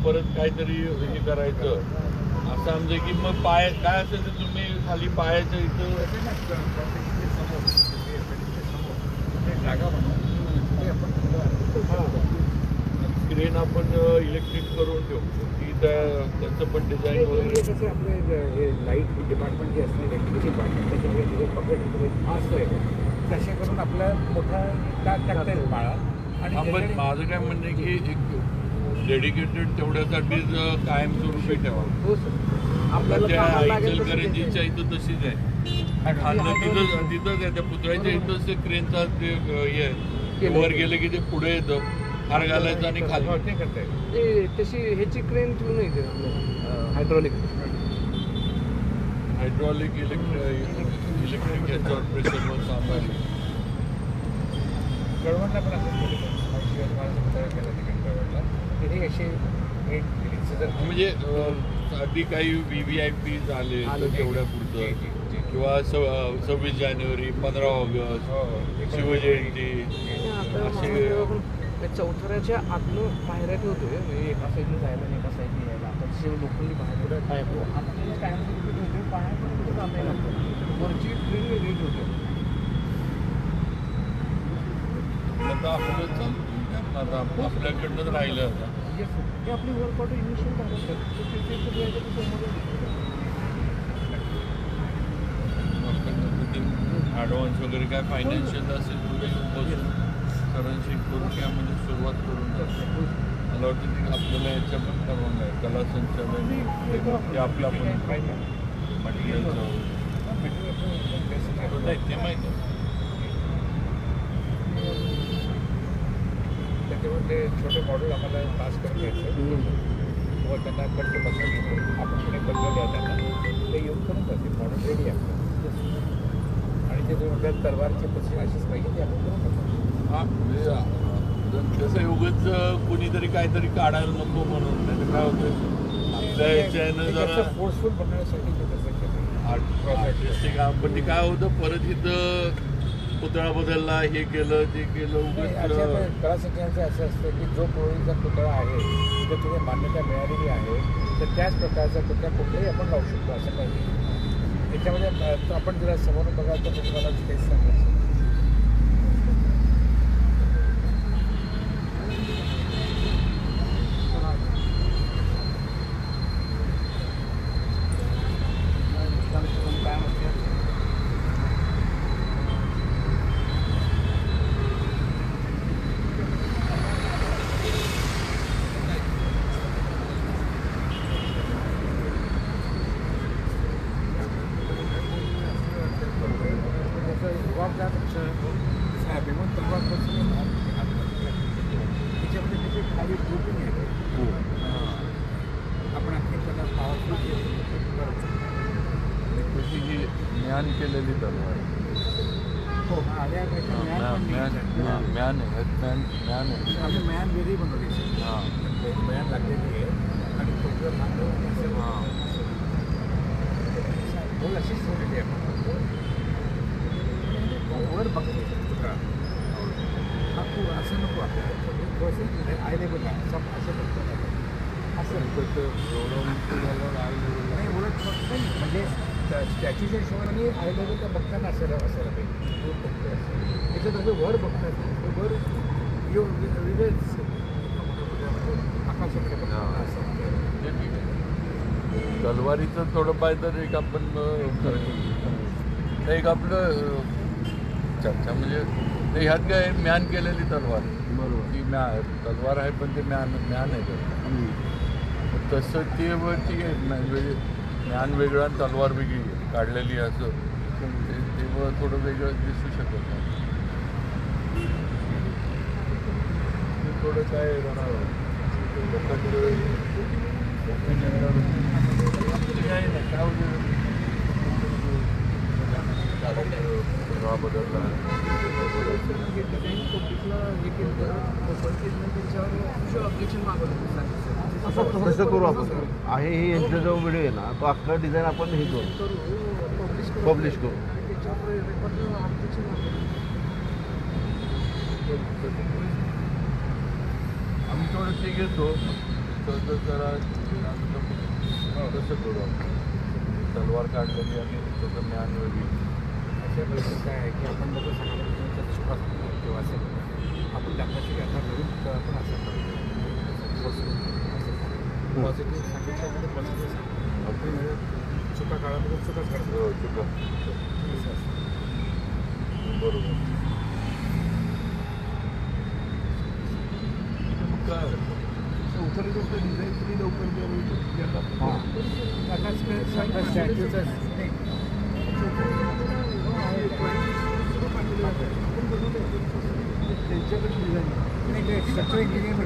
परत काहीतरी हे करायचं असं आमचं की मग पाय काय असेल तर तुम्ही खाली पायाच्या इथं जागा क्रेन आपण इलेक्ट्रिक करून ठेवू ती त्याचं पण डिझाईन वगैरे कसं आपले हे लाईट डिपार्टमेंट जे असते इलेक्ट्रिसिटी डिपार्टमेंट त्याच्यामध्ये तिथे पकड असतोय तसे करून आपला मोठा टाकता येईल माळा. आणि पण माझं काय म्हणणं आहे की एक डेडिकेटेड तेवढ्यासाठीच कायमस्वरूपी ठेवा. हो सर आपल्याला त्या इचलकरंजीच्या इथं तशीच आहे खांदा तिथंच आहे त्या पुतळ्याच्या इथंच ते क्रेनचा ते हे आहे वर गेलं की ते पुढे येतं हार घालायचं आणि खाली ते तशी ह्याची क्रेन ठेवून येते हायड्रॉलिक इलेक्ट्रिक याच्यावर प्रेशरवर सांभाळली कळवणला पण असं कळवणला तिथे असे म्हणजे अगदी काही VVIP झाले तेवढ्या पुरतं किंवा 26 जानेवारी 15 ऑगस्ट शिवजयंती असे चौथऱ्याच्या आतनं पायऱ्या ठेवतोय म्हणजे एका साईडने जायला आणि एका साईडने यायला आता जसे लोखंडी बाहेर काय आपण कायम ठेवतो पाया पण कुठे जाता लागतो वरची ट्रेन वेगळी ठेवतो. आता आपलं चालतं आता आपल्याकडनंच राहिलं आता हे आपली वर्कआउट इनिशियल झालं ॲडव्हान्स वगैरे काय फायनान्शियल असेल तुम्ही करन्सी करून म्हणजे सुरुवात करून मला वाटतं की आपल्याला याच्या पण परवानगी आहे कला संचालन ते आपल्या पण मटेरियलचं नाही ते माहीत आहे. त्याच्यावर ते छोटे मॉडेल आम्हाला पास करून घ्यायचं व त्यांना कट बसायचं आपण पण एक बदलले त्यांना ते येऊन करून जाते मॉडेल रेडी आहे आणि ते तुम्ही तलवारची पशी अशीच पाहिजे ते आपण करून टाकतो. हां म्हणजे तसं उगाच कोणीतरी काहीतरी काढायला नको म्हणून नाही तर काय होतं आपल्या याच्यानं जरा फोर्सफुल बनवण्यासाठी ते तसं केलं आर्टिस्टिक पण ते काय होतं परत इथं पुतळा बदलला हे केलं ते केलं उगाच कला संचालनाचं असं असतं की जो कोळीचा पुतळा आहे जर तिथे मान्यता मिळालेली आहे तर त्याच प्रकारचा पुतळा कुठलाही आपण लावू शकतो असं काही त्याच्यामध्ये आपण जरा समोरून बघाल तर तुम्हाला स्पेस सांगायचं ज्ञान केलेली तलवार म्यान आहे मॅन वेगळी बनवली मॅन लागलेली आहे आणि अशीच ठेवलेली आहे वर बघते असं नको आपल्याला आय लेवल असं बघतो असं नाही उलट म्हणजे स्टॅच्यूच्या हिशोबाने आय लेवल तर बघताना असायला पाहिजे त्याच्यात असं वर बघतात वर वेगळेच आकाशाकडे तलवारीचं थोडं पाहिजे तर एक आपण एक आपलं चर्चा म्हणजे ते ह्यात काय म्यान केलेली तलवार बरोबर ती तलवार आहे पण ते म्यान आहे तर तसं ते ठीक आहे म्हणजे म्यान वेगळं आणि तलवार वेगळी काढलेली असं ते थोडं वेगळं दिसू शकत नाही थोडं काय राहणार काय बदलला कसं करू आपण आहे हे यांचा जो व्हिडिओ आहे ना तो अख्खा डिझाईन आपण हे करू पब्लिश करू आम्ही थोडं ते घेतो तर जरा कसं करू आपण तलवार काढलेली आणि त्याचं ज्ञान वेगळी. अशा परिस्थितीत काय आहे की आपण लोक सगळ्या तुमच्या चुका किंवा असेल आपण त्यांची व्यथा करून आपण असं पॉझिटिव्ह सांगितलं पॉझिटिव्ह सांगितलं आपण चुका काळामध्ये चुकाच करतो. चुका बरोबर. काय डिझाईन तुम्ही लवकर आता स्टॅच्यूचं त्यांच्याकडे डिझाईन नाही ते स्ट्रक्चर इंजिनियर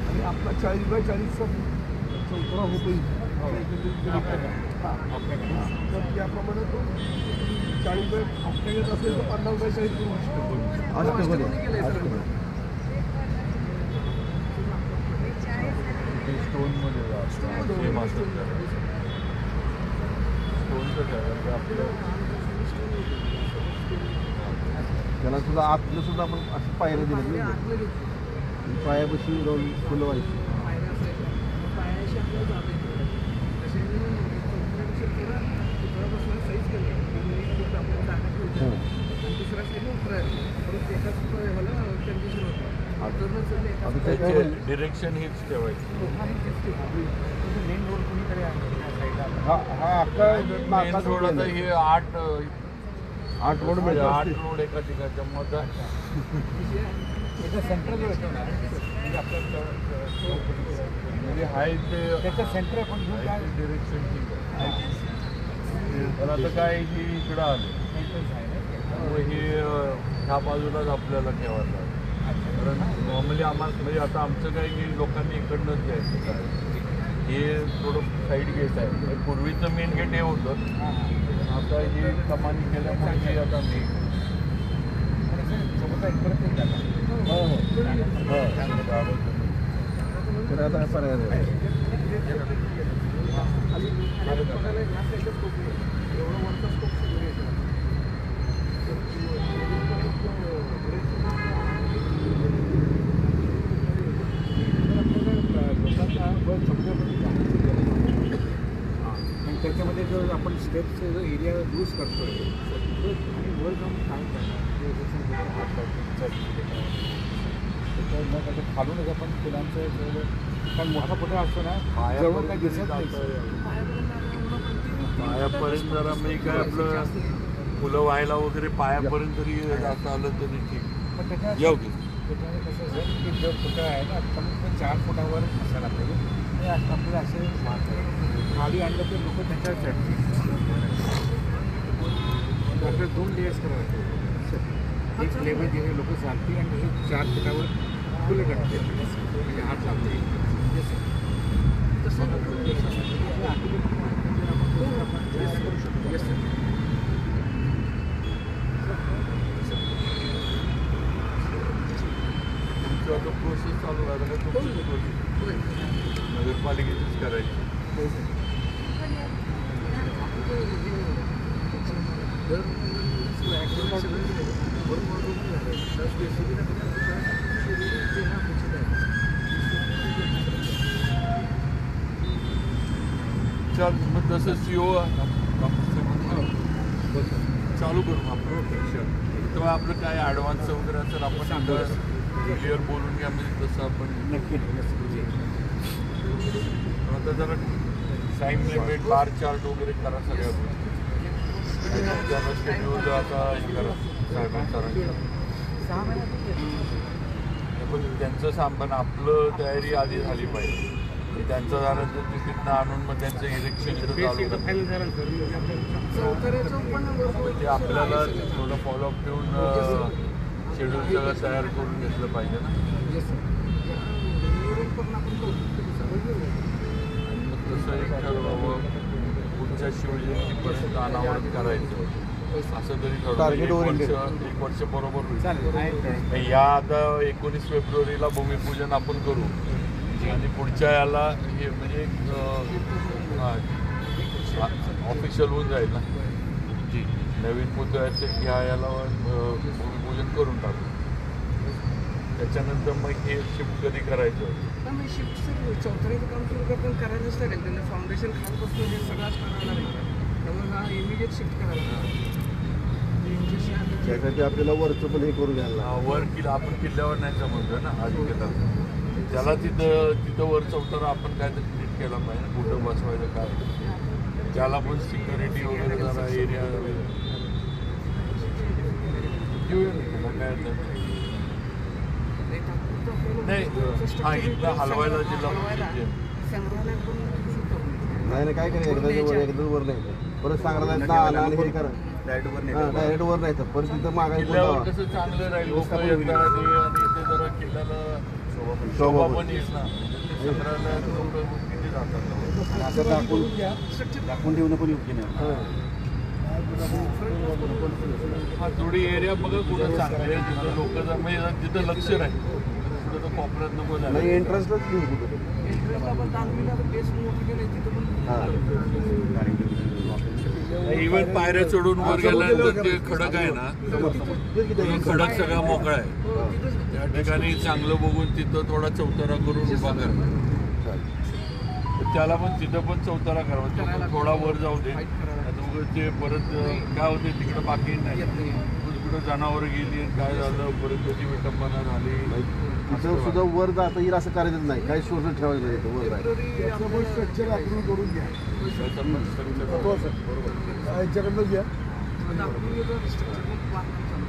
आणि आपला 40x40चा चौथरा होतोय तर त्याप्रमाणे तो 40x आपल्याकडे असेल तर 50x40 करू शकतो. स्टोनमध्ये सेम असतं स्टोनचं काय आपलं त्याला सुद्धा आतलं सुद्धा आपण असं पायऱ्या दिल्या पायापाशी जाऊन फुलं व्हायची. डिरेक्शन हीच ठेवायची. मेन रोड कुणीकडे आहे हा अख्खा मेन रोड आता हे 8 रोड मिळतो 8 रोड एका ठिकाणच्या मध्ये त्याचा सेंट्रल येतो ना म्हणजे आपलं म्हणजे हाय ते त्याचं सेंटर आपण घेऊन काय डिरेक्शन ठीक आहे. पण आता काय ही इकडं आलं त्यामुळे हे ह्या बाजूलाच आपल्याला ठेवायला लागलं. कारण नॉर्मली आम्हाला म्हणजे आता आमचं काय की लोकांनी इकडनंच घ्यायचं काय हे थोडं साईड गेट आहे. पूर्वीचं मेन गेट हे होतं. आता हे कमानी केल्यामुळे हे आता मी तर आता पर्याय नाही. त्याच्यामध्ये जो आपण स्टेप्सचा जो एरिया यूज करतो आणि वर जाऊन काय त्याच्यावर त्याच्या खालूनच आपण फुलांचं कारण मोठा पुतळा असतो ना जवळ काही दिसत नाही. पायापर्यंत जरा मी काय आपलं फुलं व्हायला वगैरे पायापर्यंत जरी जास्त आलं तरी ठीक. पण त्याच्यात येऊ की त्याच्यामध्ये कसं असेल की जो पुतळा आहे ना कमीत कमी 4 फुटावर असायला पाहिजे. हे आपल्याला असे खाली आणलं तर लोक त्याच्यावर चढतील. आपल्याला 2 लेयर्स करायचे. एक लेवल जे लोक चालतील आणि हे 4 फुटावर फुलं काढतील म्हणजे हात लावते. तुमचं प्रोसेस चालू राहिला का तुमची प्रोसेस नगरपालिकेचीच करायची. चल मग तसं CO चालू करू आपण. तेव्हा आपलं काय ॲडव्हान्स वगैरे असेल आपण क्लिअर बोलून घ्या म्हणजे तसं आपण नक्की आता जरा टाईम लिमिट बार चार्ट वगैरे करा सगळ्या गोष्टी. त्याला शेड्यूल आता हे करा साहेबांसरांचं. पण त्यांचं सामान आपलं तयारी आधी झाली पाहिजे. त्यांचं झालं तर तिथनं आणून मग त्यांचं इलेक्शन इथं चालू ते आपल्याला थोडं फॉलोअप ठेवून शेड्यूल सगळं तयार करून घेतलं पाहिजे ना. आणि मग तसं एक ठरवावं पुढच्या शिवजयंतीपर्यंत अनावरण करायचं असं तरी ठरवलं. एक वर्ष बरोबर होईल. या आता 19 फेब्रुवारीला भूमिपूजन आपण करू आणि पुढच्या याला हे म्हणजे ऑफिशियल होऊन जाईल ना. नवीन पुतळ्याचे ह्या याला भूमिपूजन करून टाकू. त्याच्यानंतर मग हे शिफ्ट कधी करायचं. पण शिफ्ट सर चौथऱ्याचं काम सुरू करताना करायलाच लागेल त्यांना फाउंडेशन खालपासून हे सगळंच करायला लागेल त्यामुळे हा इमिडिएट शिफ्ट करायला लागेल. त्यासाठी आपल्याला वरचं पण हे करून घ्यायला लागेल. वर किल्ला आपण किल्ल्यावर नाही समजतो ना आधी केला त्याला तिथं वर चौथरा आपण काय तर नीट केला पाहिजे ना कुठं बसवायचं काय त्याला पण सिक्युरिटी वगैरे जरा एरिया घेऊया ना त्याला काय अडचण नाही. हा इथं हलवायला जिल्हा नाही काय करायचं एकदा वर नाही परत सांगायला आणि हे करा डायरेक्ट वर नाही तर परत तिथं मागायला किल्ल्यावर कसं चांगलं राहील लोक येतात आणि ते जरा किल्ल्याला शोभा पण येईल ना ते संग्रहालयात लोक किती जातात असं दाखवून ठेवणं पण योग्य नाही. हा थोडी एरिया बघा कुठं चांगलं आहे जिथं लोक म्हणजे जिथं लक्ष राहील कुठं तर कोपऱ्यात नको नाही झालं एंट्रन्सलाच घेऊ कुठं इव्हन पायऱ्या चढून वर गेल्यानंतर ते खडक आहे ना ते खडक सगळा मोकळा आहे त्या ठिकाणी चांगलं बघून तिथं थोडा चौतारा करून उभा करा त्याला पण तिथं पण चौतारा करावा थोडा वर जाऊ दे ते परत काय होते तिकडं बाकी नाही तिकडं जनावरं गेली काय झालं परत त्याची विटंबना झाली तिथं सुद्धा वर जाता येईल असं करायचं नाही काही सोडून ठेवायचं नाही वर जायचं स्ट्रक्चर अप्रूव्ह करून घ्या त्याचं पण structure याच्याकडनं घ्या